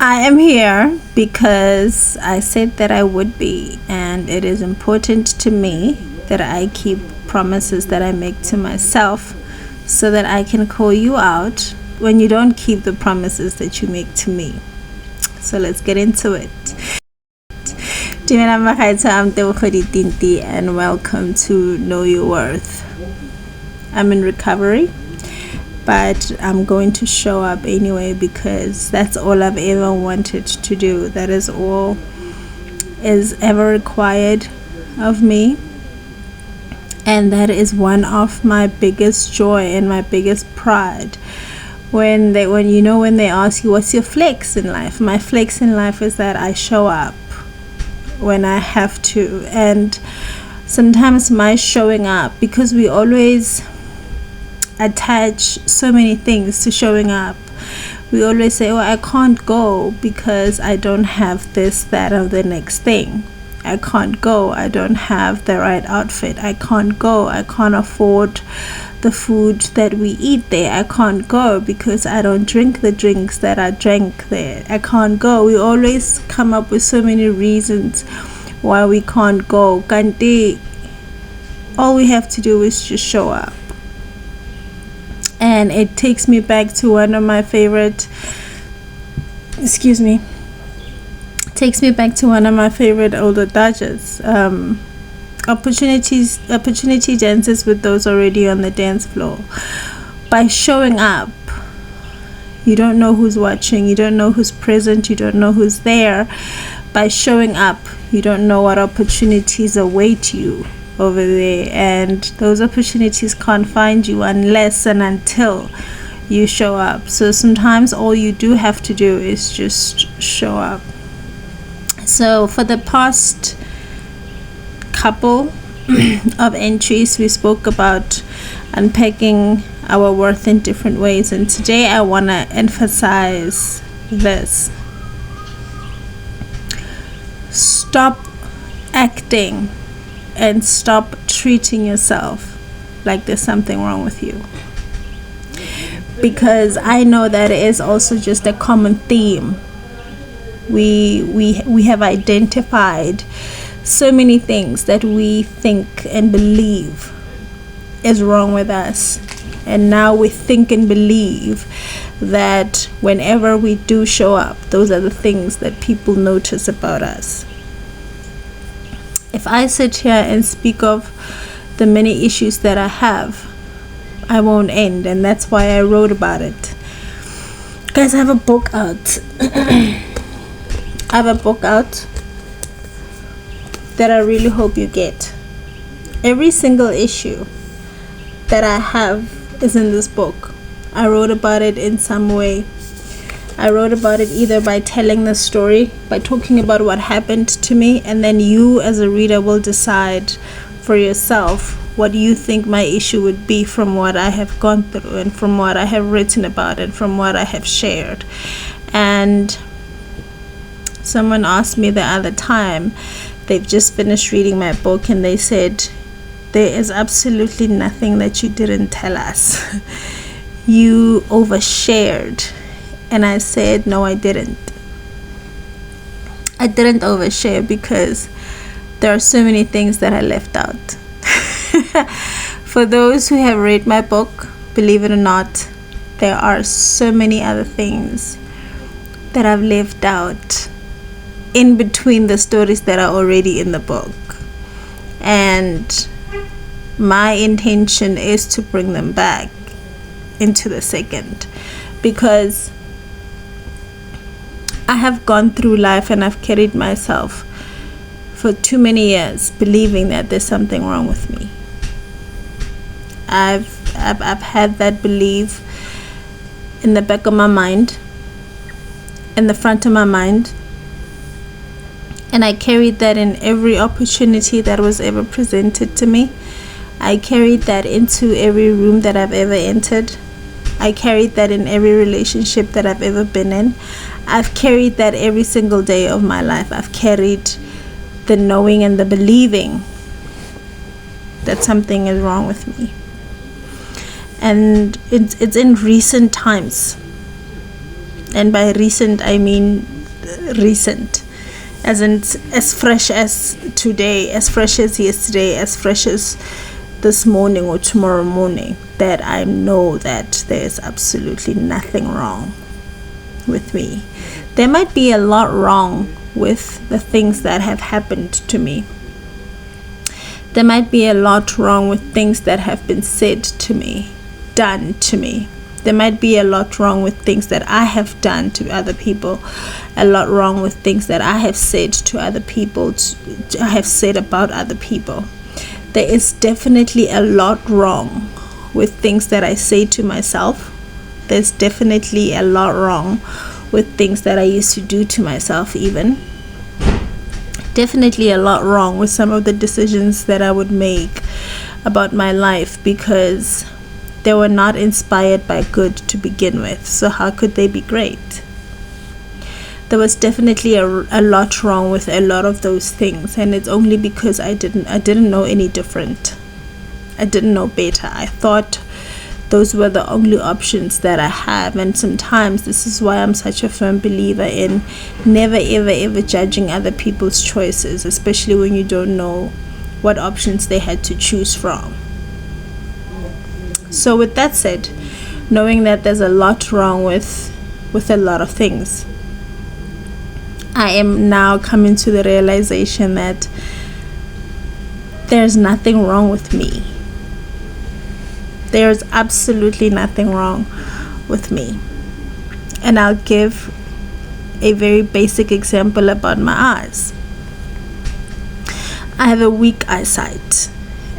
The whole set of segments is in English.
I am here because I said that I would be, and it is important to me that I keep promises that I make to myself so that I can call you out when you don't keep the promises that you make to me. So let's get into it. I'm Tinti, and welcome to Know Your Worth. I'm in recovery, but I'm going to show up anyway because that's all I've ever wanted to do. That is all is ever required of me, and that is one of my biggest joy and my biggest pride. When they ask you what's your flex in life, my flex in life is that I show up when I have to. And sometimes my showing up, because we always attach so many things to showing up, we always say, I can't go because I don't have this, that, or the next thing. I can't go, I don't have the right outfit. I can't go, I can't afford the food that we eat there. I can't go because I don't drink the drinks that I drank there. I can't go. We always come up with so many reasons why we can't go. Kanti, all we have to do is just show up. And it takes me back to one of my favorite older dodgers. Opportunity dances with those already on the dance floor. By showing up, you don't know who's watching, you don't know who's present, you don't know who's there. By showing up, you don't know what opportunities await you over there, and those opportunities can't find you unless and until you show up. So sometimes all you do have to do is just show up. So for the past couple of entries, we spoke about unpacking our worth in different ways, and today I want to emphasize this. Stop acting and stop treating yourself like there's something wrong with you, because I know that is also just a common theme. We have identified so many things that we think and believe is wrong with us, and now we think and believe that whenever we do show up, those are the things that people notice about us. If I sit here and speak of the many issues that I have, I won't end, and that's why I wrote about it. Guys, I have a book out. That I really hope you get. Every single issue that I have is in this book. I wrote about it in some way. I wrote about it either by telling the story, by talking about what happened to me, and then you as a reader will decide for yourself what you think my issue would be from what I have gone through and from what I have written about and from what I have shared. And someone asked me the other time, they've just finished reading my book, and they said, there is absolutely nothing that you didn't tell us. You overshared. And I said, no, I didn't. I didn't overshare because there are so many things that I left out. For those who have read my book, believe it or not, there are so many other things that I've left out in between the stories that are already in the book. And my intention is to bring them back into the second, because I have gone through life and I've carried myself for too many years believing that there's something wrong with me. I've had that belief in the back of my mind, in the front of my mind, and I carried that in every opportunity that was ever presented to me. I carried that into every room that I've ever entered. I carried that in every relationship that I've ever been in. I've carried that every single day of my life. I've carried the knowing and the believing that something is wrong with me. And it's in recent times And by recent, I mean recent, as in as fresh as today, as fresh as yesterday, as fresh as this morning or tomorrow morning, that I know that there's absolutely nothing wrong with me. There might be a lot wrong with the things that have happened to me. There might be a lot wrong with things that have been said to me, done to me. There might be a lot wrong with things that I have done to other people, a lot wrong with things that I have said to other people, I have said about other people. There is definitely a lot wrong with things that I say to myself. There's definitely a lot wrong with things that I used to do to myself even. Definitely a lot wrong with some of the decisions that I would make about my life, because they were not inspired by good to begin with. So how could they be great? There was definitely a lot wrong with a lot of those things, and it's only because I didn't know any different. I didn't know better. I thought those were the only options that I have. And sometimes this is why I'm such a firm believer in never ever judging other people's choices, especially when you don't know what options they had to choose from. So with that said, knowing that there's a lot wrong with a lot of things, I am now coming to the realization that there's nothing wrong with me. There's absolutely nothing wrong with me. And I'll give a very basic example about my eyes. I have a weak eyesight,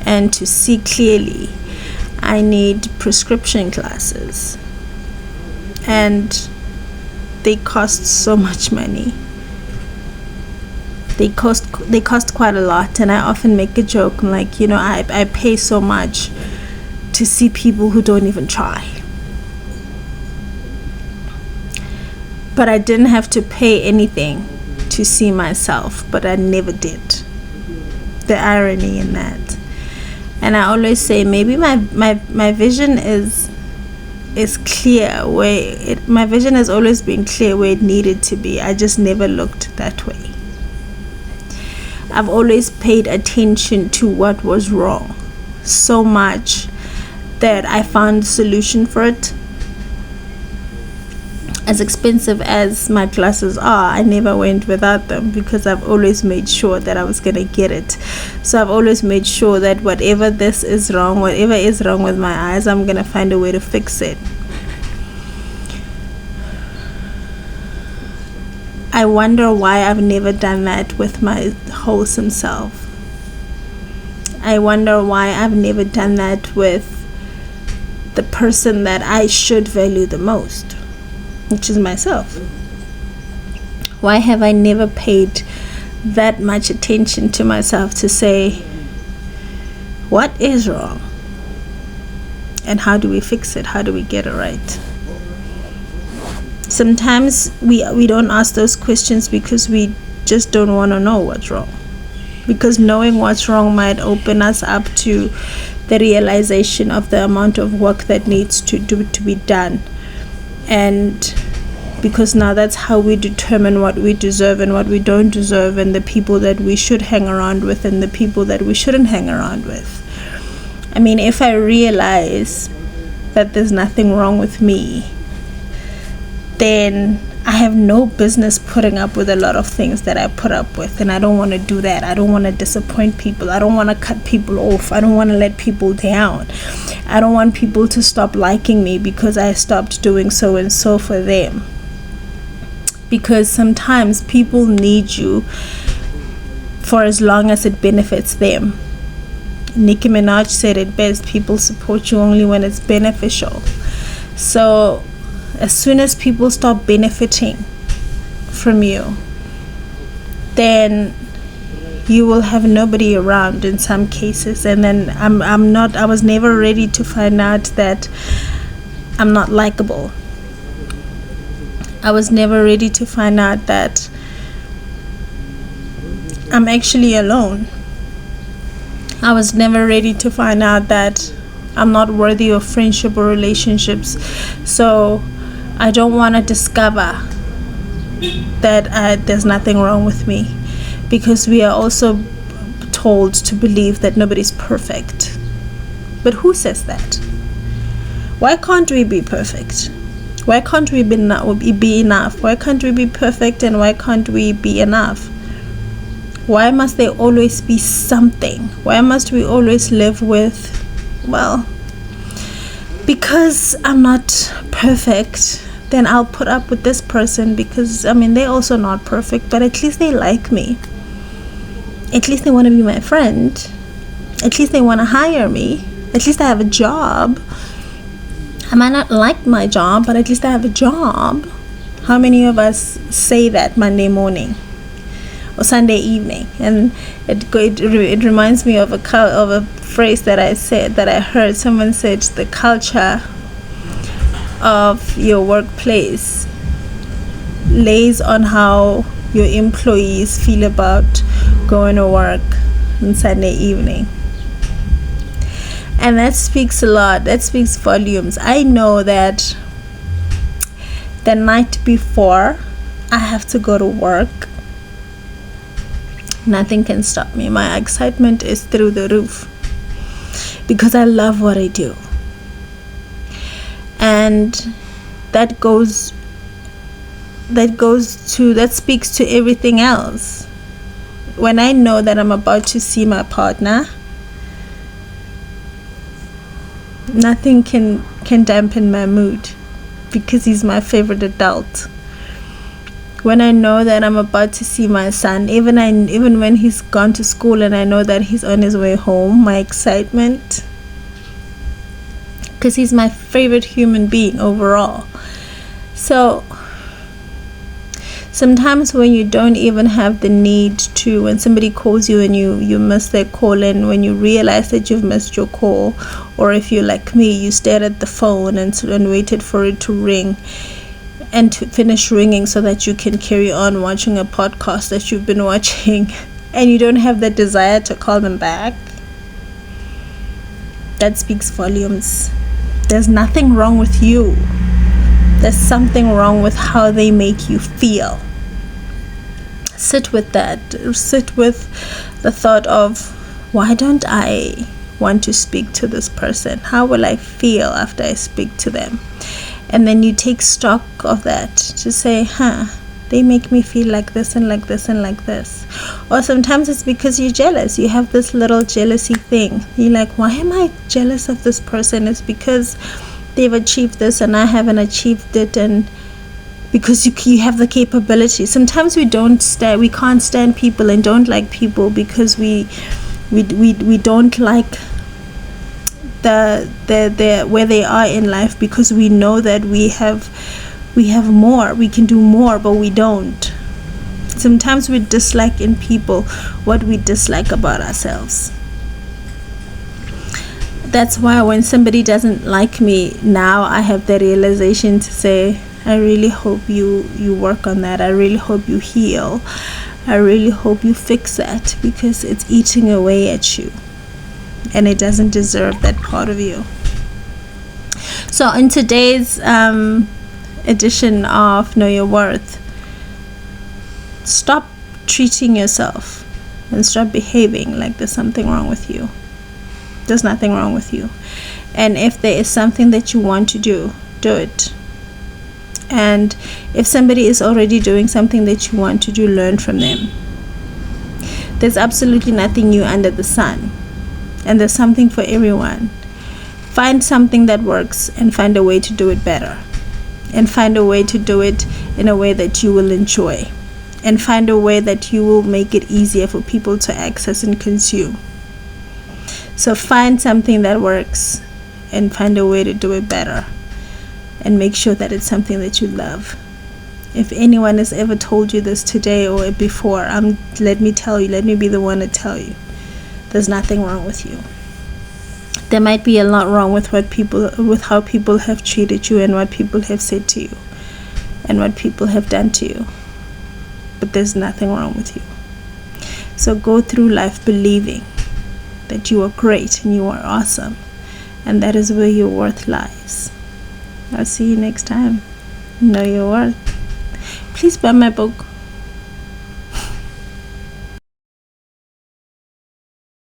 and to see clearly, I need prescription glasses, and they cost so much money. They cost quite a lot, and I often make a joke. I'm like, I pay so much to see people who don't even try. But I didn't have to pay anything to see myself, but I never did. The irony in that. And I always say, maybe my vision is clear my vision has always been clear where it needed to be. I just never looked that way. I've always paid attention to what was wrong so much that I found a solution for it. As expensive as my glasses are, I never went without them, because I've always made sure that I was going to get it. So I've always made sure that whatever is wrong with my eyes, I'm going to find a way to fix it. I wonder why I've never done that with my wholesome self. I wonder why I've never done that with the person that I should value the most, which is myself. Why have I never paid that much attention to myself to say, what is wrong? And how do we fix it? How do we get it right? Sometimes we don't ask those questions because we just don't want to know what's wrong. Because knowing what's wrong might open us up to the realization of the amount of work that needs to be done. And because now that's how we determine what we deserve and what we don't deserve, and the people that we should hang around with and the people that we shouldn't hang around with. I mean, if I realize that there's nothing wrong with me, then I have no business putting up with a lot of things that I put up with, and I don't want to do that. I don't want to disappoint people. I don't want to cut people off. I don't want to let people down. I don't want people to stop liking me because I stopped doing so and so for them. Because sometimes people need you for as long as it benefits them. Nicki Minaj said it best: people support you only when it's beneficial. So as soon as people stop benefiting from you, then you will have nobody around in some cases. And then I was never ready to find out that I'm not likable. I was never ready to find out that I'm actually alone. I was never ready to find out that I'm not worthy of friendship or relationships. So I don't want to discover that there's nothing wrong with me, because we are also told to believe that nobody's perfect. But who says that? Why can't we be perfect? Why can't we be enough? Why can't we be perfect, and why can't we be enough? Why must there always be something? Why must we always live with, well, because I'm not perfect, then I'll put up with this person because, they're also not perfect, but at least they like me. At least they want to be my friend. At least they want to hire me. At least I have a job. I might not like my job, but at least I have a job. How many of us say that Monday morning or Sunday evening? And it reminds me of a phrase that I heard. Someone said, the culture of your workplace lays on how your employees feel about going to work on Sunday evening. And that speaks a lot. That speaks volumes. I know that the night before I have to go to work, nothing can stop me. My excitement is through the roof because I love what I do. And that speaks to everything else. When I know that I'm about to see my partner, nothing can dampen my mood because he's my favorite adult. When I know that I'm about to see my son, even when he's gone to school and I know that he's on his way home, my excitement, because he's my favorite human being overall. So sometimes when you don't even have the need to, when somebody calls you and you miss their call, and when you realize that you've missed your call, or if you're like me, you stared at the phone and waited for it to ring and to finish ringing so that you can carry on watching a podcast that you've been watching, and you don't have the desire to call them back, that speaks volumes. There's nothing wrong with you. There's something wrong with how they make you feel. Sit with that. Sit with the thought of, why don't I want to speak to this person? How will I feel after I speak to them? And then you take stock of that to say, they make me feel like this and like this and like this. Or sometimes it's because you're jealous. You have this little jealousy thing. You're like, why am I jealous of this person? It's because they've achieved this and I haven't achieved it, and because you have the capability. Sometimes we can't stand people and don't like people because we don't like the where they are in life, because we know that we have more, we can do more, but we don't. Sometimes we dislike in people what we dislike about ourselves. That's why when somebody doesn't like me now, I have the realization to say, I really hope you work on that. I really hope you heal. I really hope you fix that, because it's eating away at you and it doesn't deserve that part of you. So in today's edition of Know Your Worth, stop treating yourself and stop behaving like there's something wrong with you. There's nothing wrong with you. And if there is something that you want to do it. And if somebody is already doing something that you want to do, learn from them. There's absolutely nothing new under the sun, and there's something for everyone. Find something that works and find a way to do it better, and find a way to do it in a way that you will enjoy, and find a way that you will make it easier for people to access and consume. So find something that works and find a way to do it better, and make sure that it's something that you love. If anyone has ever told you this today or before, let me be the one to tell you, there's nothing wrong with you. There might be a lot wrong with how people have treated you and what people have said to you and what people have done to you, but there's nothing wrong with you. So go through life believing that you are great and you are awesome, and that is where your worth lies. I'll see you next time. Know your worth. Please buy my book.